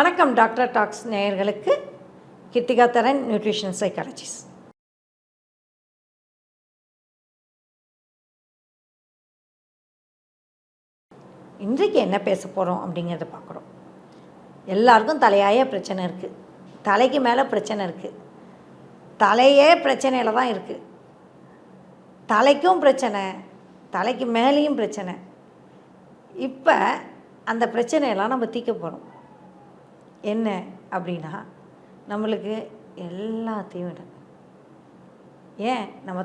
வணக்கம் doctor tax நேயர்களுக்கு. கிருத்திகா தரன், nutrition psychologist. இன்றைக்கு என்ன பேச போகிறோம் அப்படிங்கிறத பார்க்குறோம். எல்லாருக்கும் தலையாய பிரச்சனை இருக்குது, தலைக்கு மேலே பிரச்சனை இருக்குது, தலையே பிரச்சனையில் தான் இருக்குது. தலைக்கும் பிரச்சனை, தலைக்கு மேலேயும் பிரச்சனை. இப்போ அந்த பிரச்சனையெல்லாம் நம்ம தீர்க்க போகிறோம். என்ன அப்படின்னா, நம்மளுக்கு எல்லாத்தையும் விட ஏன் நம்ம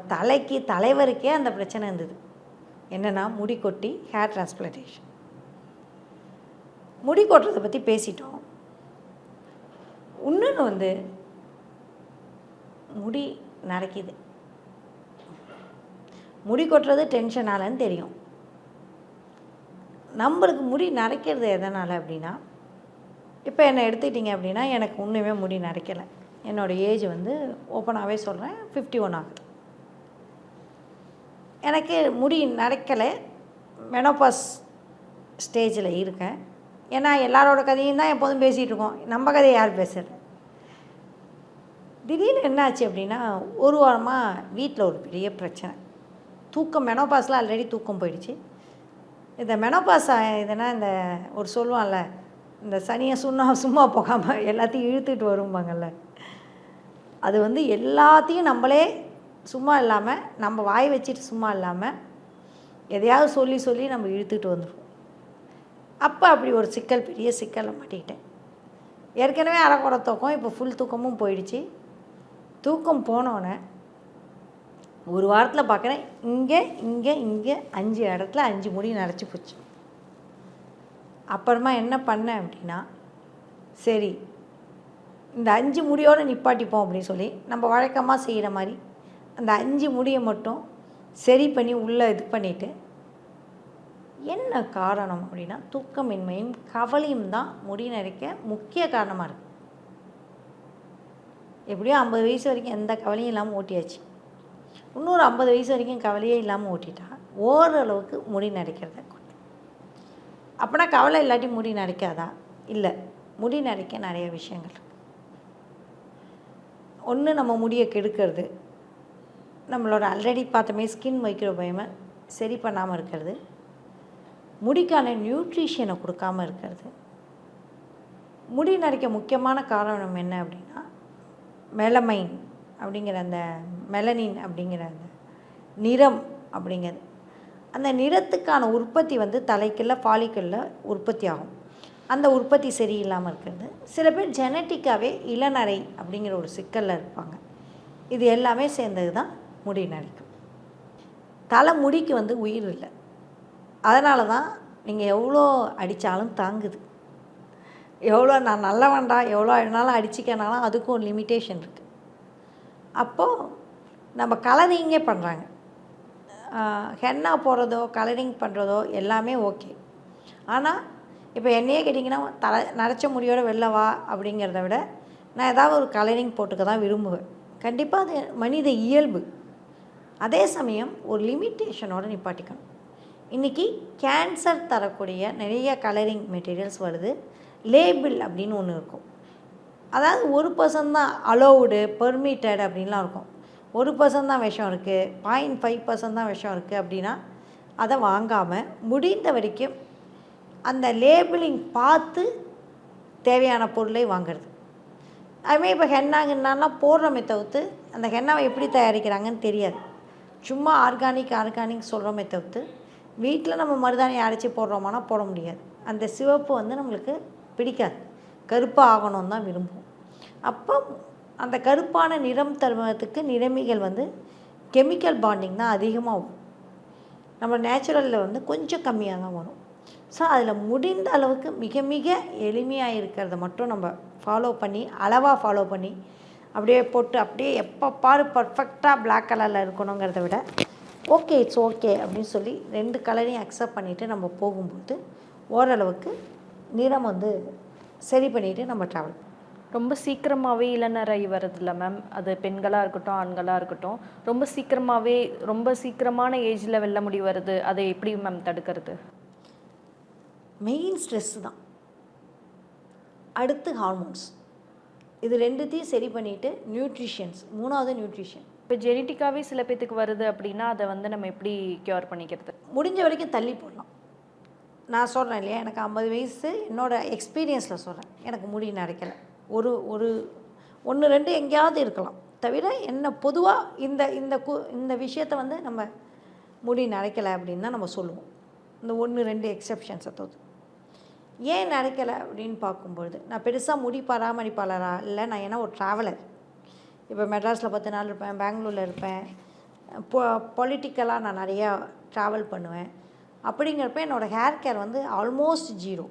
தலைவருக்கே அந்த பிரச்சனை இருந்தது. என்னென்னா, முடி கொட்டி ஹேர் டிரான்ஸ்பிளான்டேஷன். முடி கொட்டுறதை பற்றி பேசிட்டோம். இன்னொன்று முடி நரைக்குது. முடி கொட்டுறது டென்ஷனாலன்னு தெரியும். நம்மளுக்கு முடி நரைக்கிறது எதனால் அப்படின்னா, இப்போ என்னை எடுத்துக்கிட்டிங்க அப்படின்னா, எனக்கு ஒன்றுமே முடி நரைக்கலை. என்னோடய ஏஜ் ஓப்பனாகவே சொல்கிறேன், 51 ஆகுது. எனக்கு முடி நரைக்கலை, மெனோபாஸ் ஸ்டேஜில் இருக்கேன். ஏன்னா எல்லாரோட கதையும் தான் எப்போதும் பேசிகிட்டு இருக்கோம், நம்ம கதையை யார் பேசுகிறது? திடீர்னு என்னாச்சு அப்படின்னா, ஒரு வாரமாக வீட்டில் ஒரு பெரிய பிரச்சனை. தூக்கம், மெனோபாஸில் ஆல்ரெடி தூக்கம் போயிடுச்சு. இந்த மெனோபாஸ் இதுனா, இந்த ஒரு சொல்லுவான்ல, இந்த சனியை சும்மா போகாமல் எல்லாத்தையும் இழுத்துட்டு வரும்பாங்கள்ல, அது எல்லாத்தையும் நம்மளே சும்மா இல்லாமல், நம்ம வாய் வச்சுட்டு சும்மா இல்லாமல் எதையாவது சொல்லி நம்ம இழுத்துட்டு வந்துடுவோம். அப்போ அப்படி ஒரு சிக்கல், பெரிய சிக்கலில் மாட்டிக்கிட்டேன். ஏற்கனவே அரைக்குறை தூக்கம், இப்போ ஃபுல் தூக்கமும் போயிடுச்சு. தூக்கம் போனோன்னே ஒரு வாரத்தில் பார்க்குறேன், இங்கே 5 இடத்துல 5 முடி நரைச்சி போச்சு. அப்புறமா என்ன பண்ணேன் அப்படின்னா, சரி இந்த 5 முடியோடு நிப்பாட்டிப்போம் அப்படின்னு சொல்லி, நம்ம வழக்கமாக செய்கிற மாதிரி அந்த 5 முடியை மட்டும் சரி பண்ணி உள்ளே இது பண்ணிவிட்டு, என்ன காரணம் அப்படின்னா, தூக்கமின்மையும் கவலையும் தான் முடி நரைக்க முக்கிய காரணமாக இருக்குது. எப்படியோ 50 வயசு வரைக்கும் எந்த கவலையும் இல்லாமல் ஓட்டியாச்சு. இன்னொரு 50 வயசு வரைக்கும் கவலையே இல்லாமல் ஓட்டிட்டா ஓரளவுக்கு முடி நரைக்கிறத. அப்போனா கவலை இல்லாட்டி முடி நரைக்காதா? இல்லை, முடி நரைக்க நிறைய விஷயங்கள் இருக்குது. ஒன்று, நம்ம முடியை கெடுக்கிறது, நம்மளோட ஆல்ரெடி பார்த்தோமே ஸ்கின் மைக்ரோபயோமை சரி பண்ணாமல் இருக்கிறது, முடிக்கான நியூட்ரிஷனை கொடுக்காமல் இருக்கிறது. முடி நரைக்க முக்கியமான காரணம் என்ன அப்படின்னா, மெலமைன் அப்படிங்கிற அந்த மெலனின் அப்படிங்கிற அந்த நிறம் அப்படிங்கிறது. அந்த நிறத்துக்கான உற்பத்தி தலைக்குள்ள ஃபாலிக்கலில் உற்பத்தி ஆகும். அந்த உற்பத்தி சரியில்லாமல் இருக்கிறது. சில பேர் ஜெனட்டிக்காகவே இளநரை அப்படிங்கிற ஒரு சிக்கலில் இருப்பாங்க. இது எல்லாமே சேர்ந்தது தான் முடி நரைக்கும். தலை முடிக்கு உயிர் இல்லை. அதனால தான் நீங்கள் எவ்வளோ அடித்தாலும் தாங்குது. எவ்வளோ நான் நல்லவன்டா, எவ்வளோ என்னாலும் அடிச்சிக்கனாலும் அதுக்கும் ஒரு லிமிட்டேஷன் இருக்குது. அப்போது நம்ம கலரிங்கே பண்ணுறாங்க, ஹென்னா போடுறதோ கலரிங் பண்ணுறதோ எல்லாமே ஓகே. ஆனால் இப்போ என்னையே கேட்டிங்கன்னா, நரைச்ச முடியோட வெளில வா அப்படிங்கிறத விட நான் ஏதாவது ஒரு கலரிங் போட்டுக்க தான் விரும்புவேன். கண்டிப்பாக அது மனித இயல்பு. அதே சமயம் ஒரு லிமிட்டேஷனோடு நிப்பாட்டிக்கணும். இன்றைக்கி கேன்சர் தரக்கூடிய நிறைய கலரிங் மெட்டீரியல்ஸ் வருது. லேபிள் அப்படின்னு ஒன்று இருக்கும். அதாவது 1% தான் அலோவுடு, பெர்மிட்டட் அப்படின்லாம் இருக்கும். 1% தான் விஷம் இருக்குது, 0.5% தான் விஷம் இருக்குது அப்படின்னா அதை வாங்காமல் முடிந்த வரைக்கும் அந்த லேபிளிங் பார்த்து தேவையான பொருளை வாங்கிறது. அதுமாதிரி இப்போ ஹென்னாங்கன்னா போடுறோமே தவிர்த்து, அந்த ஹென்னாவை எப்படி தயாரிக்கிறாங்கன்னு தெரியாது. சும்மா ஆர்கானிக் சொல்கிறோமே தவிர்த்து, வீட்டில் நம்ம மருதாணி அரைச்சி போடுறோமானா போட முடியாது. அந்த சிவப்பு நம்மளுக்கு பிடிக்காது, கருப்பாக ஆகணும்னு தான் விரும்புவோம். அப்போ அந்த கருப்பான நிறம் தருவதற்கு நிறமிகள் கெமிக்கல் பாண்டிங் தான் அதிகமாக வரும். நம்ம நேச்சுரலில் கொஞ்சம் கம்மியாக தான் வரும். ஸோ அதில் முடிந்த அளவுக்கு மிக மிக எளிமையாக இருக்கிறத மட்டும் நம்ம ஃபாலோ பண்ணி, அளவாக ஃபாலோ பண்ணி, அப்படியே போட்டு அப்படியே எப்போ பாரு பர்ஃபெக்டாக பிளாக் கலரில் இருக்கணுங்கிறத விட ஓகே இட்ஸ் ஓகே அப்படின்னு சொல்லி 2 கலரையும் அக்செப்ட் பண்ணிவிட்டு நம்ம போகும்போது ஓரளவுக்கு நிறம் சரி பண்ணிவிட்டு நம்ம ட்ராவல். ரொம்ப சீக்கிரமாகவே இளநரை வரதில்ல மேம், அது பெண்களாக இருக்கட்டும் ஆண்களாக இருக்கட்டும், ரொம்ப சீக்கிரமான ஏஜில் வெள்ள முடி வருது, அதை எப்படி மேம் தடுக்கிறது? மெயின் ஸ்ட்ரெஸ்ஸு தான். அடுத்து ஹார்மோன்ஸ். இது 2த்தையும் சரி பண்ணிவிட்டு நியூட்ரிஷன்ஸ், 3வது நியூட்ரிஷன். இப்போ ஜெனட்டிக்காவே சில பேத்துக்கு வருது அப்படின்னா, அதை வந்து நம்ம எப்படி கியூர் பண்ணிக்கிறது? முடிஞ்ச வரைக்கும் தள்ளி போடலாம். நான் சொல்கிறேன் இல்லையா, எனக்கு 50 வயசு, என்னோடய எக்ஸ்பீரியன்ஸில் சொல்கிறேன். எனக்கு முடி நரைக்கலை. ஒரு ஒரு 1, 2 எங்கேயாவது இருக்கலாம். தவிர என்ன பொதுவாக இந்த இந்த இந்த விஷயத்தை வந்து நம்ம முடி நரைக்கலை அப்படின்னு தான் நம்ம சொல்லுவோம். இந்த 1, 2 எக்ஸெப்ஷன்ஸை தவிர்த்து. ஏன் நரைக்கலை அப்படின்னு பார்க்கும்பொழுது, நான் பெருசாக முடி பராமரிப்பாளராக இல்லை, நான் ஏன்னா ஒரு ட்ராவலர். இப்போ மெட்ராஸில் 10 நாள் இருப்பேன், பெங்களூரில் இருப்பேன், பொலிட்டிக்கலாக நான் நிறையா ட்ராவல் பண்ணுவேன். அப்படிங்கிறப்ப என்னோடய ஹேர் கேர் வந்து ஆல்மோஸ்ட் 0.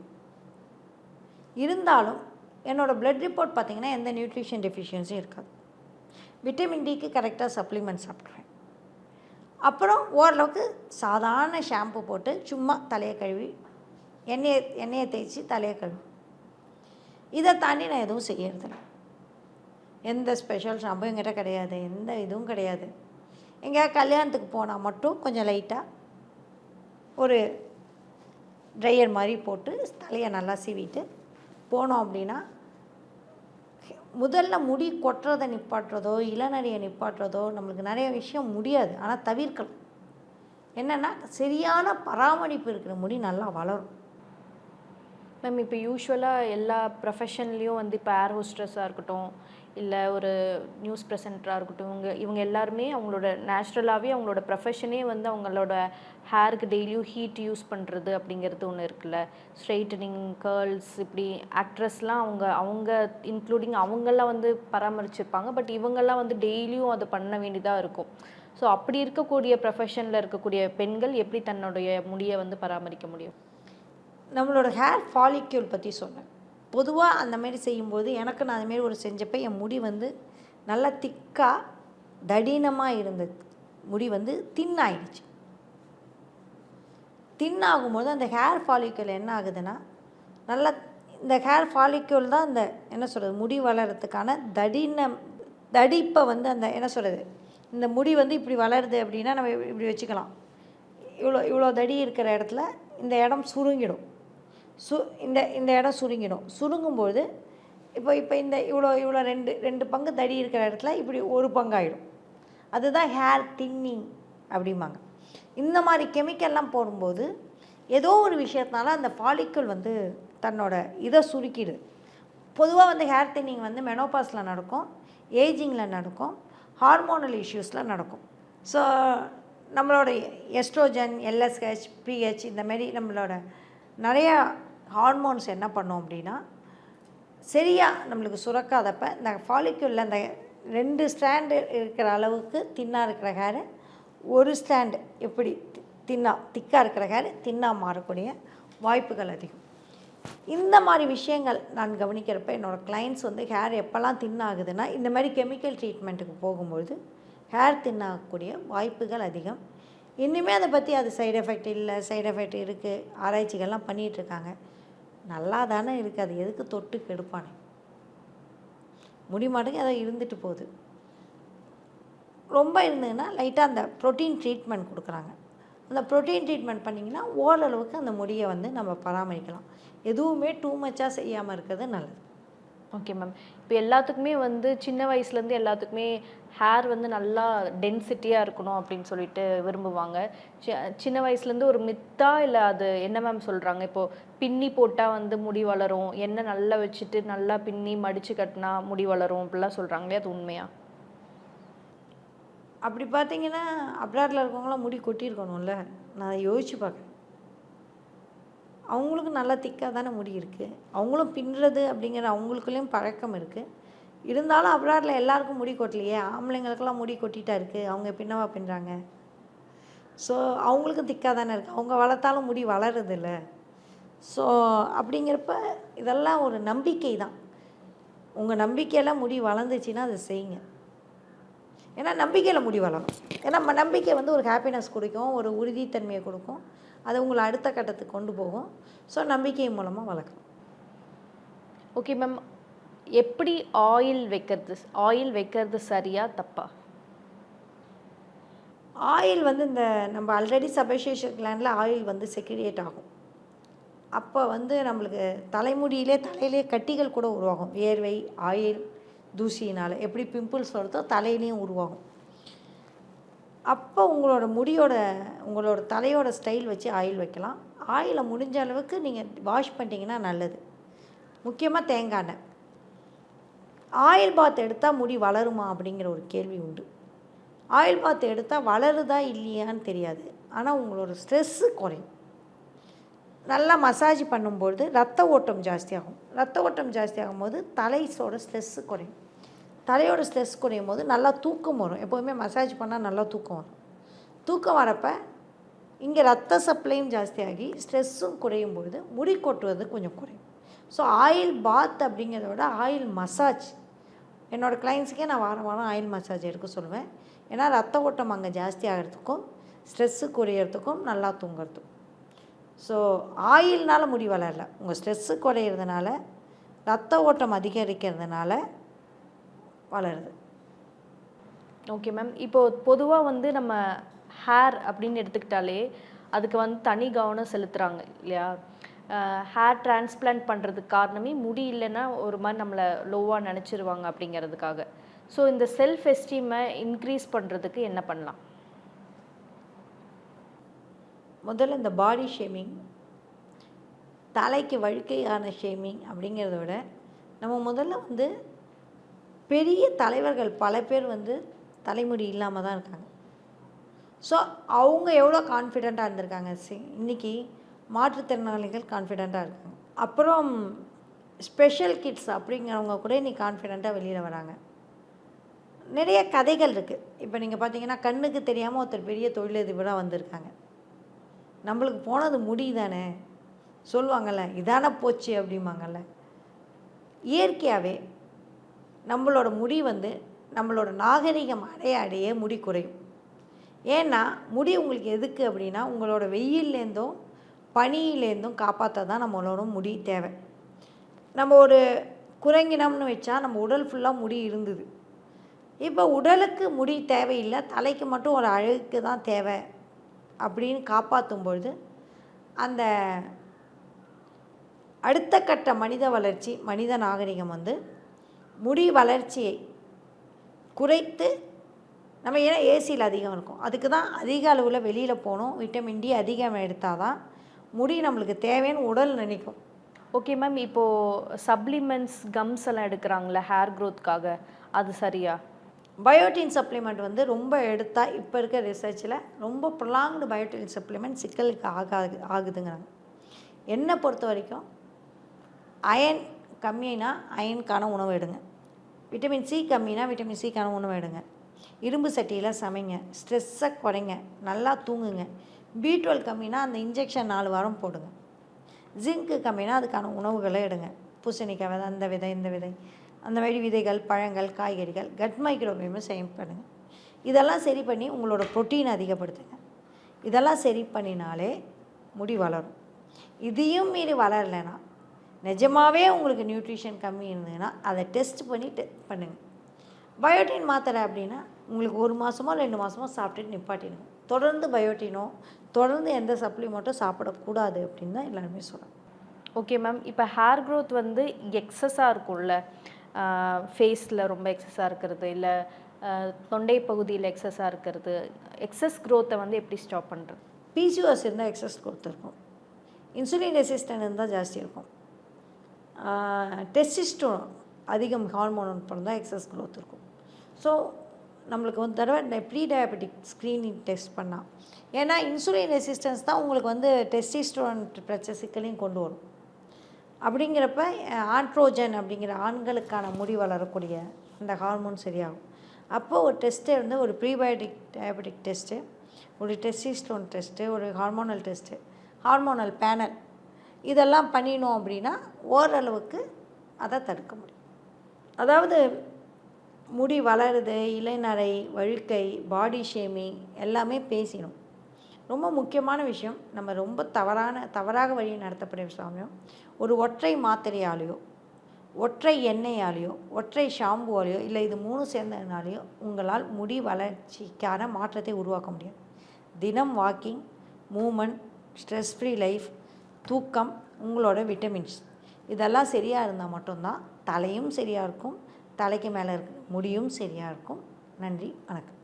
இருந்தாலும் என்னோடய ப்ளட் ரிப்போர்ட் பார்த்திங்கன்னா எந்த நியூட்ரிஷன் டெஃபிஷியன்ஸும் இருக்காது. விட்டமின் டிக்கு கரெக்டாக சப்ளிமெண்ட் சாப்பிட்ருவேன். அப்புறம் ஓரளவுக்கு சாதாரண ஷாம்பு போட்டு சும்மா தலையை கழுவி எண்ணெயை தேய்ச்சி தலையை கழுவி, இதை தாண்டி நான் எதுவும் செய்யறதில்லை. எந்த ஸ்பெஷல் ஷாம்பும் என்கிட்ட கிடையாது, எந்த இதுவும் கிடையாது. எங்கேயாவது கல்யாணத்துக்கு போனால் மட்டும் கொஞ்சம் லைட்டாக ஒரு ட்ரையர் மாதிரி போட்டு தலையை நல்லா சீவிட்டு போனோம் அப்படின்னா, முதல்ல முடி கொட்டுறதை நிப்பாட்டுறதோ இளநரையை நிப்பாட்டுறதோ நம்மளுக்கு நிறைய விஷயம் முடியாது. ஆனால் தவிர்க்கலாம். என்னென்னா, சரியான பராமரிப்பு இருக்கிற முடி நல்லா வளரும். மேம், இப்போ யூஸ்வலாக எல்லா ப்ரொஃபஷன்லேயும் வந்து இப்போ ஏர் ஹோஸ்டஸாக இருக்கட்டும், இல்லை ஒரு நியூஸ் ப்ரெசென்டராக இருக்கட்டும், இவங்க எல்லாருமே அவங்களோட நேச்சுரலாகவே அவங்களோட ப்ரொஃபஷனே வந்து அவங்களோட ஹேருக்கு டெய்லியும் ஹீட் யூஸ் பண்ணுறது அப்படிங்கிறது ஒன்று இருக்குல்ல. ஸ்ட்ரெயிட்டனிங், கேர்ள்ஸ், இப்படி ஆக்ட்ரஸ்லாம் அவங்க இன்க்ளூடிங் அவங்கெல்லாம் வந்து பராமரிச்சிருப்பாங்க. பட் இவங்கெல்லாம் வந்து டெய்லியும் அதை பண்ண வேண்டியதாக இருக்கும். ஸோ அப்படி இருக்கக்கூடிய ப்ரொஃபஷனில் இருக்கக்கூடிய பெண்கள் எப்படி தன்னுடைய முடியை வந்து பராமரிக்க முடியும்? நம்மளோட ஹேர் ஃபாலிக்யூல் பற்றி சொன்னேன். பொதுவாக அந்தமாரி செய்யும்போது எனக்கு நான் அதுமாரி ஒரு செஞ்சப்போ என் முடி வந்து நல்லா திக்காக தடினமாக இருந்தது. முடி வந்து தின்னாயிடுச்சு. தின்னாகும்போது அந்த ஹேர் ஃபாலிக்யூல் என்ன ஆகுதுன்னா, நல்லா இந்த ஹேர் ஃபாலிக்யூல் தான் இந்த என்ன சொல்கிறது, முடி வளர்கிறதுக்கான தடிப்பை வந்து அந்த என்ன சொல்கிறது, இந்த முடி வந்து இப்படி வளருது அப்படின்னா நம்ம இப்படி வச்சுக்கலாம். இவ்வளோ தடி இருக்கிற இடத்துல இந்த இடம் சுருங்கிடும். இந்த இடம் சுருங்கிடும். சுருங்கும்போது இப்போ இந்த இவ்வளோ 2 பங்கு தடி இருக்கிற இடத்துல இப்படி ஒரு பங்காயிடும். அதுதான் ஹேர் தின்னிங் அப்படிம்பாங்க. இந்த மாதிரி கெமிக்கல்லாம் போடும்போது ஏதோ ஒரு விஷயத்தினால அந்த ஃபாலிக்யூல் வந்து தன்னோட இதை சுருக்கிடுது. பொதுவாக வந்து ஹேர் தின்னிங் வந்து மெனோபாஸில் நடக்கும், ஏஜிங்கில் நடக்கும், ஹார்மோனல் இஷ்யூஸில் நடக்கும். ஸோ நம்மளோட எஸ்ட்ரோஜன், எல்எஸ்ஹெச், பிஹெச் இந்தமாரி நம்மளோட நிறையா ஹார்மோன்ஸ் என்ன பண்ணோம் அப்படின்னா, சரியாக நம்மளுக்கு சுரக்காதப்ப இந்த ஃபாலிக்யூலில் அந்த 2 ஸ்ட்ராண்டு இருக்கிற அளவுக்கு தின்னாக இருக்கிற ஹேரு, ஒரு ஸ்டாண்டு எப்படி திக்காக இருக்கிற ஹேர் தின்னாக மாறக்கூடிய வாய்ப்புகள் அதிகம். இந்த மாதிரி விஷயங்கள் நான் கவனிக்கிறப்ப என்னோடய கிளைண்ட்ஸ் வந்து ஹேர் எப்போல்லாம் தின்னாகுதுன்னா, இந்த மாதிரி கெமிக்கல் ட்ரீட்மெண்ட்டுக்கு போகும்பொழுது ஹேர் தின்னாகக்கூடிய வாய்ப்புகள் அதிகம். இன்னுமே அதை பற்றி அது சைடு எஃபெக்ட் இல்லை, சைடு எஃபெக்ட் இருக்குது, ஆராய்ச்சிகள்லாம் பண்ணிகிட்ருக்காங்க. நல்லா தானே இருக்குது, அது எதுக்கு தொட்டு கெடுப்பானே, முடி மாட்டுக்கு அதை இருந்துட்டு போகுது. ரொம்ப இருந்ததுன்னா லைட்டாக அந்த ப்ரோட்டீன் ட்ரீட்மெண்ட் கொடுக்குறாங்க. அந்த ப்ரோட்டீன் ட்ரீட்மெண்ட் பண்ணிங்கன்னா ஓரளவுக்கு அந்த முடியை வந்து நம்ம பராமரிக்கலாம். எதுவுமே டூ மச்சாக செய்யாமல் இருக்கிறது நல்லது. Okay ma'am. இப்போ எல்லாத்துக்குமே வந்து சின்ன வயசுலேருந்து எல்லாத்துக்குமே ஹேர் வந்து நல்லா டென்சிட்டியாக இருக்கணும் அப்படின்னு சொல்லிட்டு விரும்புவாங்க. சின்ன வயசுலேருந்து ஒரு மித்தா இல்லை அது என்ன மேம் சொல்கிறாங்க, இப்போது பின்னி போட்டால் வந்து முடி வளரும், எண்ணெய் நல்லா வச்சுட்டு நல்லா பின்னி மடித்து கட்டினா முடி வளரும் அப்படிலாம் சொல்கிறாங்களே, அது உண்மையா? அப்படி பார்த்தீங்கன்னா அப்ராடில் இருக்கவங்களாம் முடி கொட்டியிருக்கணும்ல. நான் அதை யோசித்து பார்க்குறேன். அவங்களுக்கு நல்லா திக்காக தானே முடி இருக்குது, அவங்களும் பின்னுறது அப்படிங்கிற அவங்களுக்குள்ளேயும் பழக்கம் இருக்குது. இருந்தாலும் அப்ராடில் எல்லாருக்கும் முடி கொட்டலையே, ஆம்பளைங்களுக்கெல்லாம் முடி கொட்டிட்டா இருக்குது, அவங்க பின்னவா பின்னுறாங்க. ஸோ அவங்களுக்கும் திக்காக தானே இருக்குது, அவங்க வளர்த்தாலும் முடி வளருதில்ல. ஸோ அப்படிங்கிறப்ப இதெல்லாம் ஒரு நம்பிக்கை தான். உங்கள் நம்பிக்கையெல்லாம் முடி வளர்ந்துச்சின்னா அதை செய்யுங்க. ஏன்னா நம்பிக்கையில் முடி வளரும். ஏன்னா நம்பிக்கை வந்து ஒரு ஹாப்பினஸ் கொடுக்கும், ஒரு உறுதித்தன்மையை கொடுக்கும், அதை உங்களை அடுத்த கட்டத்துக்கு கொண்டு போகும். ஸோ நம்பிக்கை மூலமாக வளர்க்கணும். ஓகே மேம், எப்படி ஆயில் வைக்கிறது சரியா தப்பா? ஆயில் வந்து இந்த நம்ம ஆல்ரெடி சபேஷியஸ் கிளாண்டில் ஆயில் வந்து செக்ரிయేட் ஆகும். அப்போ வந்து நம்மளுக்கு தலையிலே கட்டிகள் கூட உருவாகும். வேர்வை, ஆயில், தூசியினால் எப்படி பிம்பிள்ஸ் வருதோ தலையிலையும் உருவாகும். அப்போ உங்களோட தலையோட ஸ்டைல் வச்சு ஆயில் வைக்கலாம். ஆயிலை முடிஞ்ச அளவுக்கு நீங்கள் வாஷ் பண்ணிட்டீங்கன்னா நல்லது. முக்கியமாக தேங்காய் எண்ணெய். ஆயில் பாத் எடுத்தால் முடி வளருமா அப்படிங்கிற ஒரு கேள்வி உண்டு. ஆயில் பாத் எடுத்தால் வளருதா இல்லையான்னு தெரியாது. ஆனால் உங்களோட ஸ்ட்ரெஸ்ஸு குறையும். நல்லா மசாஜ் பண்ணும்பொழுது ரத்த ஓட்டம் ஜாஸ்தியாகும். ரத்த ஓட்டம் ஜாஸ்தியாகும் போது தலையோட ஸ்ட்ரெஸ்ஸு குறையும். தலையோட ஸ்ட்ரெஸ் குறையும் போது நல்லா தூக்கம் வரும். எப்போதுமே மசாஜ் பண்ணால் நல்லா தூக்கம் வரும். தூக்கம் வரப்போ இங்கே ரத்த சப்ளையும் ஜாஸ்தியாகி ஸ்ட்ரெஸ்ஸும் குறையும் பொழுது முடி கொட்டுவது கொஞ்சம் குறையும். ஸோ ஆயில் பாத் அப்படிங்கிறத விட ஆயில் மசாஜ், என்னோடய கிளைண்ட்ஸுக்கே நான் வாரம் வாரம் ஆயில் மசாஜ் எடுக்க சொல்லுவேன். ஏன்னா ரத்த ஓட்டம் அங்கே ஜாஸ்தி ஆகிறதுக்கும் ஸ்ட்ரெஸ்ஸு குறையிறதுக்கும் நல்லா தூங்குறதுக்கும். ஸோ ஆயில்னால் முடி வளரல, உங்கள் ஸ்ட்ரெஸ்ஸு குறையிறதுனால ரத்த ஓட்டம் அதிகரிக்கிறதுனால வளருது. Okay ma'am. இப்போது பொதுவாக வந்து நம்ம ஹேர் அப்படின்னு எடுத்துக்கிட்டாலே அதுக்கு வந்து தனி கவனம் செலுத்துகிறாங்க இல்லையா? ஹேர் டிரான்ஸ்பிளான்ட் பண்ணுறதுக்கு காரணமே முடி இல்லைன்னா ஒரு மாதிரி நம்மளை லோவாக நினச்சிருவாங்க அப்படிங்கிறதுக்காக. ஸோ இந்த செல்ஃப் எஸ்டீமை இன்க்ரீஸ் பண்ணுறதுக்கு என்ன பண்ணலாம்? முதல்ல இந்த பாடி ஷேமிங், தலைக்கு வழுக்கையான ஷேமிங் அப்படிங்கிறத விட நம்ம முதல்ல வந்து பெரிய தலைவர்கள் பல பேர் வந்து தலைமுடி இல்லாமல் தான் இருக்காங்க. ஸோ அவங்க எவ்வளோ கான்ஃபிடெண்ட்டாக இருந்திருக்காங்க. இன்றைக்கி மாற்றுத்திறனாளிகள் கான்ஃபிடெண்ட்டாக இருக்காங்க. அப்புறம் ஸ்பெஷல் கிட்ஸ் அப்படிங்கிறவங்க கூட இன்றைக்கி கான்ஃபிடெண்ட்டாக வெளியில் வராங்க. நிறைய கதைகள் இருக்குது. இப்போ நீங்கள் பார்த்தீங்கன்னா கண்ணுக்கு தெரியாமல் ஒருத்தர் பெரிய தொழிலதிபராக வந்திருக்காங்க. நம்மளுக்கு போனது முடி தானே சொல்லுவாங்கள்ல, இதான போச்சு அப்படிம்பாங்கள்ல. இயற்கையாகவே நம்மளோட முடி வந்து நம்மளோட நாகரிகம் அடைய முடி குறையும். ஏன்னா முடி உங்களுக்கு எதுக்கு அப்படின்னா உங்களோட வெயில்லேருந்தும் பனியிலேருந்தும் காப்பாற்ற தான் நம்மளோட முடி தேவை. நம்ம ஒரு குரங்கினம்னு வச்சா நம்ம உடல் ஃபுல்லாக முடி இருந்தது. இப்போ உடலுக்கு முடி தேவையில்லை, தலைக்கு மட்டும் ஒரு அழகுக்கு தான் தேவை அப்படின்னு காப்பாற்றும் பொழுது அந்த அடுத்த கட்ட மனித வளர்ச்சி, மனித நாகரிகம் வந்து முடி வளர்ச்சியை குறைத்து நம்ம ஏன்னா ஏசியில் அதிகம் இருக்கும், அதுக்கு தான் அதிக அளவில் வெளியில் போகணும், விட்டமின் டி அதிகம் எடுத்தால் தான் முடி நம்மளுக்கு தேவைன்னு உடல் நினைக்கும். Okay ma'am. இப்போது சப்ளிமெண்ட்ஸ், கம்ஸ் எல்லாம் எடுக்கிறாங்களே ஹேர் க்ரோத்துக்காக, அது சரியா? பயோட்டின் சப்ளிமெண்ட் வந்து ரொம்ப எடுத்தால் இப்போ இருக்க ரிசர்ச்சில் ரொம்ப ப்ரொலாங்டு பயோட்டின் சப்ளிமெண்ட் சிக்கலுக்கு ஆகுதுங்கிறாங்க. என்னை பொறுத்த வரைக்கும் அயன் கம்மினா அயனுக்கான உணவு எடுங்க, விட்டமின் சி கம்மினா விட்டமின் சிக்கான உணவு எடுங்க, இரும்பு சட்டியில் சமைங்க, ஸ்ட்ரெஸ்ஸை குறைங்க, நல்லா தூங்குங்க. B12 கம்மினா அந்த இன்ஜெக்ஷன் 4 வாரம் போடுங்க. ஜிங்க்கு கம்மினா அதுக்கான உணவுகளை எடுங்க. பூசணிக்காய் விதை, அந்த விதை, இந்த விதை, அந்த மாதிரி விதைகள், பழங்கள், காய்கறிகள், கட் மைக்ரோபியமும் சரி பண்ணுங்கள். இதெல்லாம் சரி பண்ணி உங்களோட ப்ரோட்டீன் அதிகப்படுத்துங்க. இதெல்லாம் சரி பண்ணினாலே முடி வளரும். இதையும் மீறி வளரலைன்னா, நிஜமாகவே உங்களுக்கு நியூட்ரிஷன் கம்மி இருந்ததுன்னா அதை டெஸ்ட் பண்ணி பண்ணுங்கள். பயோட்டின் மாத்திரை அப்படின்னா உங்களுக்கு 1 மாதமோ 2 மாதமோ சாப்பிட்டுட்டு நிப்பாட்டிடுங்க. தொடர்ந்து பயோட்டினோ தொடர்ந்து எந்த சப்ளிமெண்ட்டோ சாப்பிடக்கூடாது அப்படின்னு தான் எல்லாருமே சொல்கிறாங்க. Okay ma'am. இப்போ ஹேர் க்ரோத் வந்து எக்ஸஸாக இருக்கும்ல, ஃபேஸில் ரொம்ப எக்ஸஸாக இருக்கிறது, இல்லை தொண்டை பகுதியில் எக்ஸஸாக இருக்கிறது, எக்ஸஸ் க்ரோத்தை வந்து எப்படி ஸ்டாப் பண்ணுறது? PCOS இருந்தால் எக்ஸஸ் க்ரோத் இருக்கும், இன்சுலின் ரெசிஸ்டன்ட் இருந்தால் ஜாஸ்தி இருக்கும், டெஸ்டிஸ்டோன் அதிகம் ஹார்மோன் பிறந்தால் எக்ஸஸ் க்ரோத் இருக்கும். ஸோ நம்மளுக்கு வந்து தடவை ப்ரீ டயபெட்டிக் ஸ்க்ரீனிங் டெஸ்ட் பண்ணால், ஏன்னா இன்சுலின் ரெசிஸ்டன்ஸ் தான் உங்களுக்கு வந்து டெஸ்டிஸ்டோன் பிரச்சனை சிக்கலையும் கொண்டு வரும். அப்படிங்கிறப்ப ஆண்ட்ரோஜன் அப்படிங்கிற ஆண்களுக்கான முடி வளரக்கூடிய அந்த ஹார்மோன் சரியாகும். அப்போது ஒரு டெஸ்ட்டு வந்து ஒரு ப்ரீபயோட்டிக் டயபெட்டிக் டெஸ்ட்டு, ஒரு டெஸ்டிஸ்டோன் டெஸ்ட்டு, ஒரு ஹார்மோனல் டெஸ்ட்டு, ஹார்மோனல் பேனல், இதெல்லாம் பண்ணினோம் அப்படின்னா ஓரளவுக்கு அதை தடுக்க முடியும். அதாவது முடி வளருது, இலைநரை, வழுக்கை, பாடி ஷேமிங் எல்லாமே பேசினோம். ரொம்ப முக்கியமான விஷயம், நம்ம ரொம்ப தவறாக வழி நடத்தப்படும் விஷயம், ஒரு ஒற்றை மாத்திரையாலேயோ ஒற்றை எண்ணெயாலேயோ ஒற்றை ஷாம்புவாலேயோ இல்லை இது 3 சேர்ந்ததுனாலேயோ உங்களால் முடி வளர்ச்சிக்கான மாற்றத்தை உருவாக்க முடியாது. தினம் walking, movement, stress free life, தூக்கம், உங்களோட விட்டமின்ஸ் இதெல்லாம் சரியாக இருந்தால் மட்டும்தான் தலையும் சரியாக இருக்கும், தலைக்கு மேலே இருக்க முடியும் சரியாக இருக்கும். நன்றி, வணக்கம்.